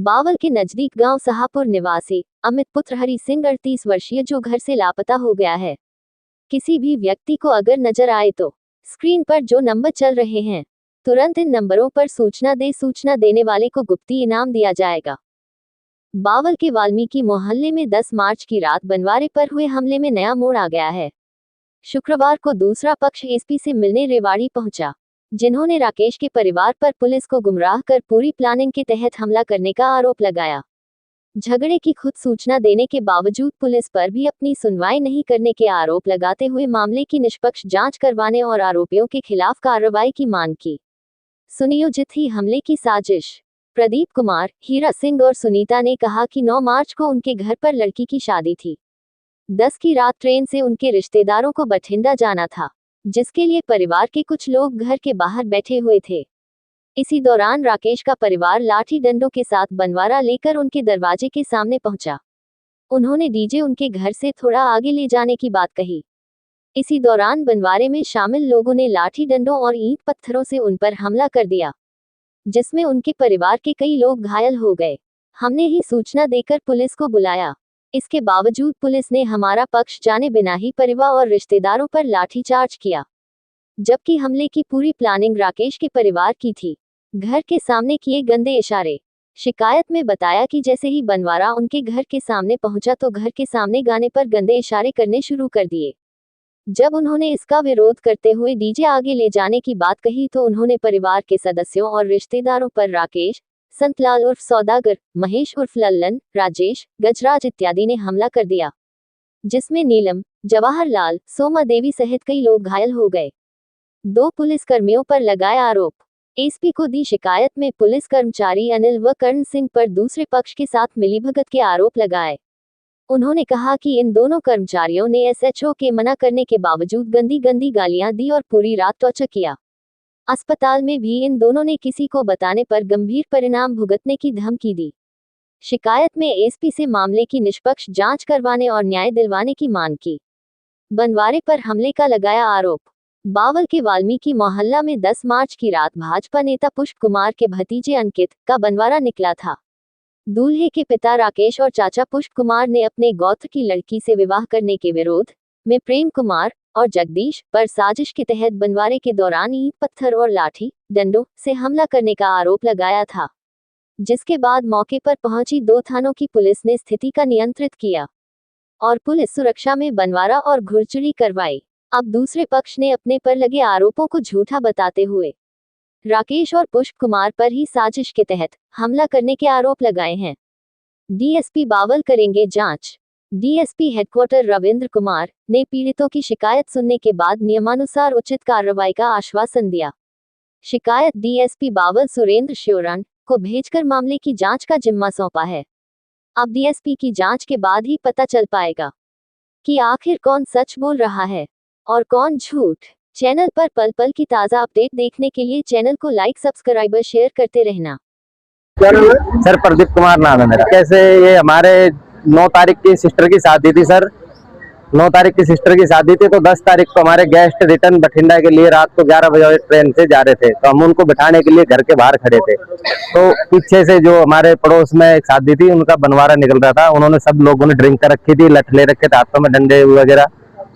बावल के नजदीक गांव साहापुर निवासी अमित पुत्र हरि सिंह 38 वर्षीय जो घर से लापता हो गया है। किसी भी व्यक्ति को अगर नजर आए तो स्क्रीन पर जो नंबर चल रहे हैं तुरंत इन नंबरों पर सूचना देने वाले को गुप्ती इनाम दिया जाएगा। बावल के वाल्मीकि मोहल्ले में 10 मार्च की रात बनवारे पर हुए हमले में नया मोड़ आ गया है। शुक्रवार को दूसरा पक्ष एसपी से मिलने रेवाड़ी पहुंचा, जिन्होंने राकेश के परिवार पर पुलिस को गुमराह कर पूरी प्लानिंग के तहत हमला करने का आरोप लगाया। झगड़े की खुद सूचना देने के बावजूद पुलिस पर भी अपनी सुनवाई नहीं करने के आरोप लगाते हुए मामले की निष्पक्ष जांच करवाने और आरोपियों के खिलाफ कार्रवाई की मांग की। सुनियोजित थी हमले की साजिश। प्रदीप कुमार, हीरा सिंह और सुनीता ने कहा कि 9 मार्च को उनके घर पर लड़की की शादी थी। 10 की रात ट्रेन से उनके रिश्तेदारों को बठिंडा जाना था, जिसके लिए परिवार के कुछ लोग घर के बाहर बैठे हुए थे। इसी दौरान राकेश का परिवार लाठी डंडों के साथ बनवारा लेकर उनके दरवाजे के सामने पहुंचा। उन्होंने डीजे उनके घर से थोड़ा आगे ले जाने की बात कही। इसी दौरान बनवारे में शामिल लोगों ने लाठी डंडों और ईंट पत्थरों से उन पर हमला कर दिया, जिसमें उनके परिवार के कई लोग घायल हो गए। हमने ही सूचना देकर पुलिस को बुलाया। इसके बावजूद पुलिस ने हमारा पक्ष जाने बिना ही परिवार और रिश्तेदारों पर लाठीचार्ज किया, जबकि हमले की पूरी प्लानिंग राकेश के परिवार की थी। घर के सामने किए गंदे इशारे। शिकायत में बताया कि जैसे ही बनवारा उनके घर के सामने पहुंचा तो घर के सामने गाने पर गंदे इशारे करने शुरू कर दिए। जब उन्होंने इसका विरोध करते हुए डीजे आगे ले जाने की बात कही तो उन्होंने परिवार के सदस्यों और रिश्तेदारों पर राकेश, संतलाल उर्फ सौदागर, महेश उर्फ लल्लन, राजेश, गजराज इत्यादि ने हमला कर दिया, जिसमें नीलम, जवाहरलाल, सोमा देवी सहित कई लोग घायल हो गए। 2 पुलिस कर्मियों पर लगाए आरोप। एसपी को दी शिकायत में पुलिस कर्मचारी अनिल व कर्ण सिंह पर दूसरे पक्ष के साथ मिलीभगत के आरोप लगाए। उन्होंने कहा कि इन दोनों कर्मचारियों ने एसएचओ के मना करने के बावजूद गंदी गालियां दी और पूरी रात टॉर्चर किया। अस्पताल में भी इन दोनों ने किसी को बताने पर गंभीर परिणाम भुगतने की धमकी दी। शिकायत में एसपी से मामले की निष्पक्ष जांच करवाने और न्याय दिलवाने की मांग की। बनवारे पर हमले का लगाया आरोप। बावल के वाल्मीकि मोहल्ला में 10 मार्च की रात भाजपा नेता पुष्प कुमार के भतीजे अंकित का बनवारा निकला था। दूल्हे के पिता राकेश और चाचा पुष्प कुमार ने अपने गोत्र की लड़की से विवाह करने के विरोध में प्रेम कुमार और जगदीश पर साजिश के तहत बनवारे के दौरान ईंट पत्थर और लाठी डंडों से हमला करने का आरोप लगाया था, जिसके बाद मौके पर पहुंची 2 थानों की पुलिस ने स्थिति का नियंत्रित किया और पुलिस सुरक्षा में बनवारा और घुड़चुरी करवाई। अब दूसरे पक्ष ने अपने पर लगे आरोपों को झूठा बताते हुए राकेश और पुष्प कुमार पर ही साजिश के तहत हमला करने के आरोप लगाए हैं। डीएसपी बावल करेंगे जांच। डीएसपी हेडक्वार्टर रविंद्र कुमार ने पीड़ितों की शिकायत सुनने के बाद नियमानुसार उचित कार्रवाई का आश्वासन दिया। शिकायत डीएसपी बावल सुरेंद्र श्योरण को भेजकर मामले की जांच का जिम्मा सौंपा है। अब डीएसपी की जांच के बाद ही पता चल पाएगा कि आखिर कौन सच बोल रहा है और कौन झूठ। चैनल पर पल पल की ताज़ा अपडेट देखने के लिए चैनल को लाइक, सब्सक्राइब और शेयर करते रहना। सर प्रदीप कुमार नाम है मेरा। कैसे ये हमारे 9 तारीख की सिस्टर की शादी थी सर। 9 तारीख की सिस्टर की शादी थी तो 10 तारीख को हमारे गेस्ट रिटर्न बठिंडा के लिए रात को 11 बजे ट्रेन से जा रहे थे, तो हम उनको बिठाने के लिए घर के बाहर खड़े थे। तो पीछे से जो हमारे पड़ोस में एक शादी थी उनका बनवारा निकल रहा था। उन्होंने सब लोगों ने ड्रिंक कर रखी थी, लठ ले रखे थे हाथों में, डंडे वगैरह।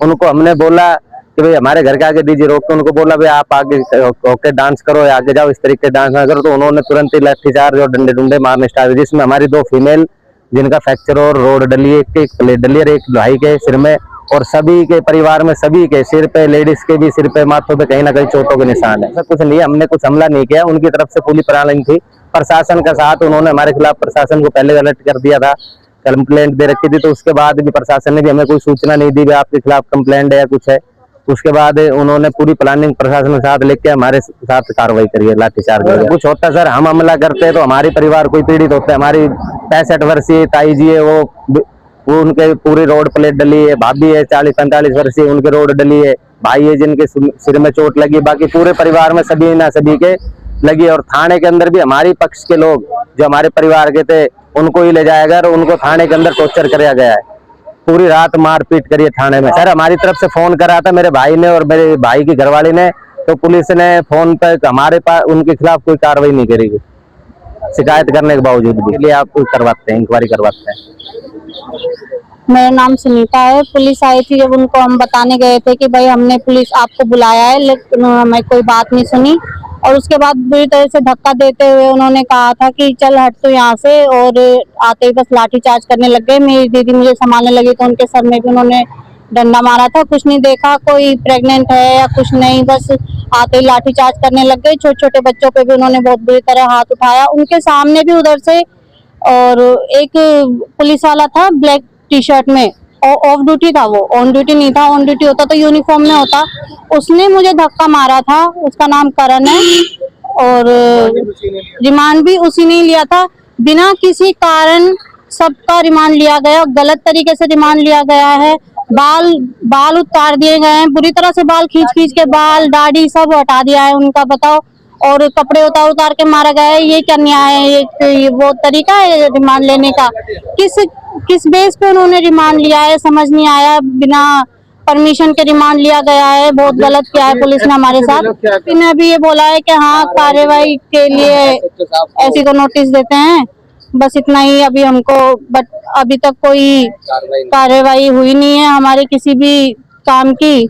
उनको हमने बोला कि भाई हमारे घर के आगे डीजे रोक के उनको बोला भाई आप आगे होके डांस करो या आगे जाओ, इस तरीके डांस ना करो। तो उन्होंने तुरंत ही लाठीचार्ज और डंडे डुंडे मारने स्टार्ट, जिसमें हमारी 2 फीमेल जिनका फ्रैक्चर और रोड डली, एक प्लेट डली और एक भाई के सिर में, और सभी के परिवार में सभी के सिर पे, लेडीज के भी सिर पे, माथों पे कहीं ना कहीं चोटों के निशान है। ऐसा कुछ नहीं है, हमने कुछ हमला नहीं किया, उनकी तरफ से पूरी प्लानिंग थी। प्रशासन का साथ उन्होंने हमारे खिलाफ प्रशासन को पहले अलर्ट कर दिया था, कंप्लेंट दे रखी थी। तो उसके बाद भी प्रशासन ने भी हमें कोई सूचना नहीं दी आपके खिलाफ कंप्लेंट है या कुछ है। उसके बाद उन्होंने पूरी प्लानिंग प्रशासन के साथ लेके हमारे साथ कार्रवाई करी है, लाठीचार्ज। कुछ होता सर, हम हमला करते हैं तो हमारे परिवार कोई पीड़ित होता है। हमारी 65 वर्षीय ताई जी है, वो उनके पूरी रोड प्लेट डली है। भाभी है 40-45 वर्षीय, उनके रोड डली है। भाई है जिनके सिर में चोट लगी। बाकी पूरे परिवार में सभी ना सभी के लगी। और थाने के अंदर भी हमारी पक्ष के लोग जो हमारे परिवार के थे उनको ही ले जाया गया और उनको थाने के अंदर टॉर्चर कराया गया है। पूरी रात मारपीट करी थाने में। सर हमारी तरफ से फोन करा था मेरे भाई ने और मेरे भाई की घरवाली ने, तो पुलिस ने फोन पर हमारे पास उनके खिलाफ कोई कार्रवाई नहीं करेगी। शिकायत करने के बावजूद भी। इसलिए आप करवाते हैं, इंक्वायरी करवाते हैं। मेरा नाम सुनीता है। पुलिस आई थी, जब उनको हम बताने गए थे कि भाई हमने पुलिस आपको बुलाया है, लेकिन हमें कोई बात नहीं सुनी। और उसके बाद बुरी तरह से धक्का देते हुए उन्होंने कहा था कि चल हट तो यहाँ से, और आते ही बस लाठीचार्ज करने लग गए। मेरी दीदी मुझे संभालने लगी तो उनके सर में भी उन्होंने डंडा मारा था। कुछ नहीं देखा कोई प्रेग्नेंट है या कुछ नहीं, बस आते ही लाठीचार्ज करने लग गए। छोटे छोटे बच्चों पे भी उन्होंने बहुत बुरी तरह हाथ उठाया, उनके सामने भी उधर से। और एक पुलिस वाला था ब्लैक टी शर्ट में, ऑफ ड्यूटी था, वो ऑन ड्यूटी नहीं था। ऑन ड्यूटी होता तो यूनिफॉर्म में होता। उसने मुझे धक्का मारा था। उसका नाम करण है, और रिमांड भी उसी ने लिया था। बिना किसी कारण सबका रिमांड लिया गया, गलत तरीके से रिमांड लिया गया है। बाल उतार दिए गए हैं, बुरी तरह से बाल खींच के, बाल दाढ़ी सब हटा दिया है उनका, बताओ। और कपड़े उतार के मारा गया है। ये क्या न्याय है? ये वो तरीका है रिमांड लेने का? किस बेस पे उन्होंने रिमांड लिया है समझ नहीं आया। बिना परमिशन के रिमांड लिया गया है, बहुत गलत किया है पुलिस ने हमारे साथ। इन्होंने अभी ये बोला है कि हाँ कार्रवाई के लिए ऐसी को नोटिस देते हैं, बस इतना ही अभी हमको। बट अभी तक कोई कार्रवाई हुई नहीं है हमारे किसी भी काम की।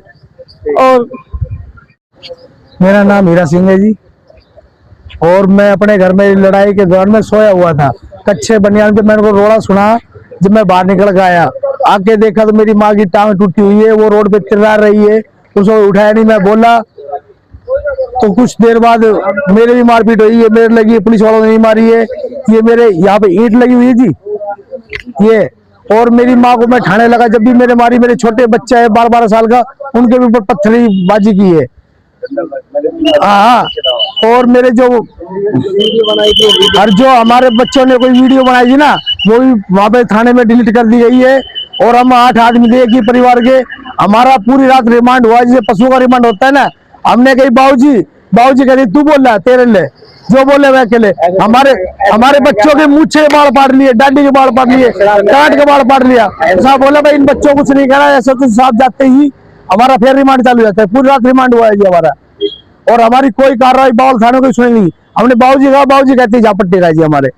और मेरा नाम हीरा सिंह है जी, और मैं अपने घर में लड़ाई के दौरान में सोया हुआ था। कच्चे बनियान पे मैंने को रोड़ा सुना। जब मैं बाहर निकल गया, आके देखा तो मेरी माँ की टांग टूटी हुई है, वो रोड पे चिल्ला रही है। उसको उठाया नहीं, मैं बोला तो कुछ देर बाद मेरे भी मारपीट हुई है, मेरे लगी है, पुलिस वालों ने नहीं मारी है। ये मेरे यहाँ पे ईंट लगी हुई है जी ये। और मेरी माँ को मैं ठाणे लगा, जब भी मेरे मारी, मेरे छोटे बच्चा है 12-12 साल का, उनके भी ऊपर पत्थरबाजी की है। हाँ, और मेरे जो हमारे बच्चों ने कोई वीडियो बनाई थी ना, वो भी वहाँ पे थाने में डिलीट कर दी गई है। और हम 8 आदमी थे एक ही परिवार के। हमारा पूरी रात रिमांड हुआ, जैसे पशुओं का रिमांड होता है ना। हमने कही बाबूजी कह रही तू बोल रहा है, तेरे ले जो बोले मैं अकेले। हमारे बच्चों के मूछे के बाल पाड़ लिए, डांडी के बाल पाड़ लिए, काट के बाल पाड़ लिया। साहब बोला भाई इन बच्चों कुछ नहीं करा, ऐसा तो साथ जाते ही हमारा फिर रिमांड चालू जाता है। पूरी रात रिमांड हुआ है जी हमारा, और हमारी कोई कार्रवाई बावल थाने को सुनी नहीं। हमने बाबूजी कहते जा पट्टी का जी हमारे।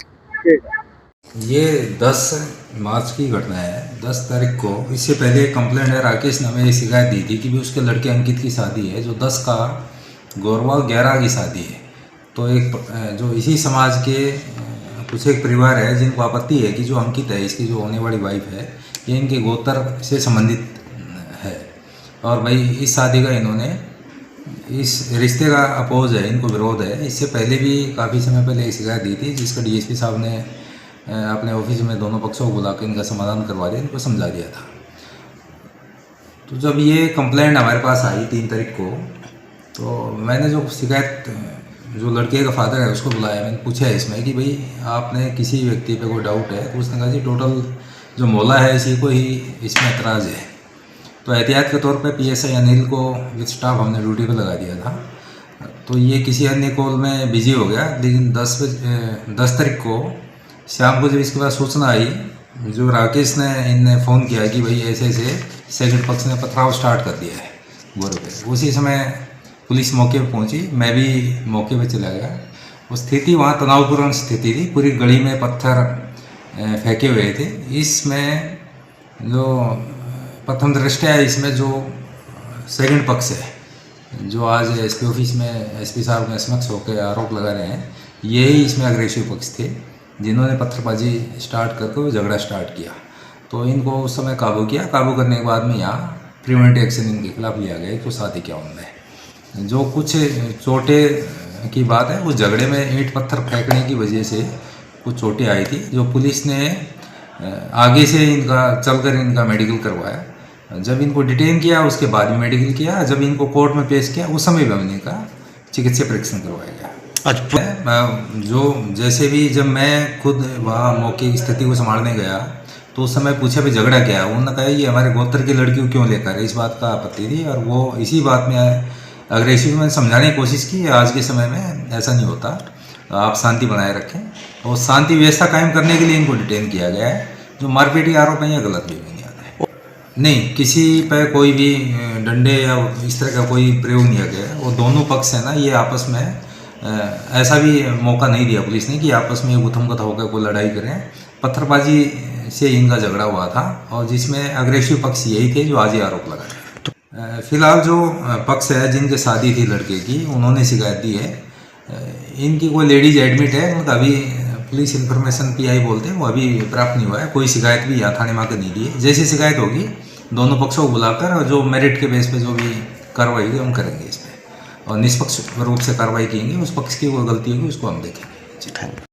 ये 10 मार्च की घटना है। 10 तारीख को, इससे पहले कंप्लेंट है राकेश ने हमें शिकायत दी थी कि भी उसके लड़के अंकित की शादी है, जो 10 का, गौरवा 11 की शादी है। तो एक जो इसी समाज के कुछ एक परिवार है जिनको आपत्ति है कि जो अंकित है, इसकी जो होने वाली वाइफ है, ये इनके गोत्र से संबंधित है। और भाई इस शादी का इन्होंने, इस रिश्ते का अपोज है, इनको विरोध है। इससे पहले भी काफ़ी समय पहले एक शिकायत दी थी, जिसका डीएसपी साहब ने अपने ऑफिस में दोनों पक्षों को बुला कर इनका समाधान करवा दिया, इनको समझा दिया था। तो जब ये कंप्लेंट हमारे पास आई 3 तारीख को, तो मैंने जो शिकायत, जो लड़के का फादर है उसको बुलाया। मैंने पूछा है इसमें कि भाई आपने किसी व्यक्ति पे कोई डाउट है? तो उसने कहा जी टोटल जो मौला है इसी को ही इसमें एतराज़ है। तो एहतियात के तौर पे पीएसआई अनिल को विद स्टाफ हमने ड्यूटी पे लगा दिया था। तो ये किसी अन्य कॉल में बिजी हो गया, लेकिन 10 तारीख को शाम को जब इसके बाद सूचना आई, जो राकेश ने इनने फ़ोन किया कि भाई ऐसे ऐसे सेकंड पक्ष ने पथराव स्टार्ट कर दिया है गोरे पे। उसी समय पुलिस मौके पे पहुंची, मैं भी मौके पे चला गया। वो स्थिति वहाँ तनावपूर्ण स्थिति थी, पूरी गली में पत्थर फेंके हुए थे। इसमें जो प्रथम दृष्टया इसमें जो सेकंड पक्ष है, जो आज एसपी ऑफिस में एसपी साहब के समक्ष होकर आरोप लगा रहे हैं, यही इसमें अग्रेसिव पक्ष थे जिन्होंने पत्थरबाजी स्टार्ट करके वो झगड़ा स्टार्ट किया। तो इनको उस समय काबू किया। काबू करने के बाद में यहाँ प्रिवेंटिव एक्शन इनके खिलाफ लिया गया। तो साथ ही क्या उनमें जो कुछ चोटें की बात है, उस झगड़े में ईंट पत्थर फेंकने की वजह से कुछ चोटें आई थी, जो पुलिस ने आगे से इनका चलकर इनका मेडिकल करवाया। जब इनको डिटेन किया उसके बाद में मेडिकल किया, जब इनको कोर्ट में पेश किया उस समय भी हमने इनका चिकित्सा परीक्षण करवाया गया। जो जैसे भी जब मैं खुद वहाँ मौके की स्थिति को संभालने गया तो उस समय पूछा भी झगड़ा क्या है। उन्होंने कहा ये हमारे गोत्र की लड़की को क्यों लेकर, इस बात का आपत्ति थी। और वो इसी बात में अग्रेसिव में समझाने की कोशिश की, आज के समय में ऐसा नहीं होता, आप शांति बनाए रखें। और शांति व्यवस्था कायम करने के लिए इनको डिटेन किया गया है। जो मारपीट के आरोप हैं ये गलत भी नहीं आता है। नहीं, किसी पर कोई भी डंडे या इस तरह का कोई प्रयोग नहीं किया गया। वो दोनों पक्ष है ना, ये आपस में ऐसा भी मौका नहीं दिया पुलिस ने कि आपस में गुथम गुथा होकर कोई लड़ाई करें। पत्थरबाजी से इनका झगड़ा हुआ था और जिसमें अग्रेसिव पक्ष यही थे जो आज ये आरोप लगा रहे हैं। फिलहाल जो पक्ष है जिनके शादी थी लड़के की, उन्होंने शिकायत दी है। इनकी कोई लेडीज एडमिट है, उनका अभी पुलिस इन्फॉर्मेशन पीआई बोलते हैं, वो अभी प्राप्त नहीं हुआ है। कोई शिकायत भी यहाँ थाने में आकर नहीं दी है। जैसी शिकायत होगी दोनों पक्षों को बुलाकर और जो मेरिट के बेस पे जो भी कार्रवाई होगी हम करेंगे इसमें, और निष्पक्ष रूप से कार्रवाई की उस पक्ष की कोई गलती होगी उसको हम देखेंगे।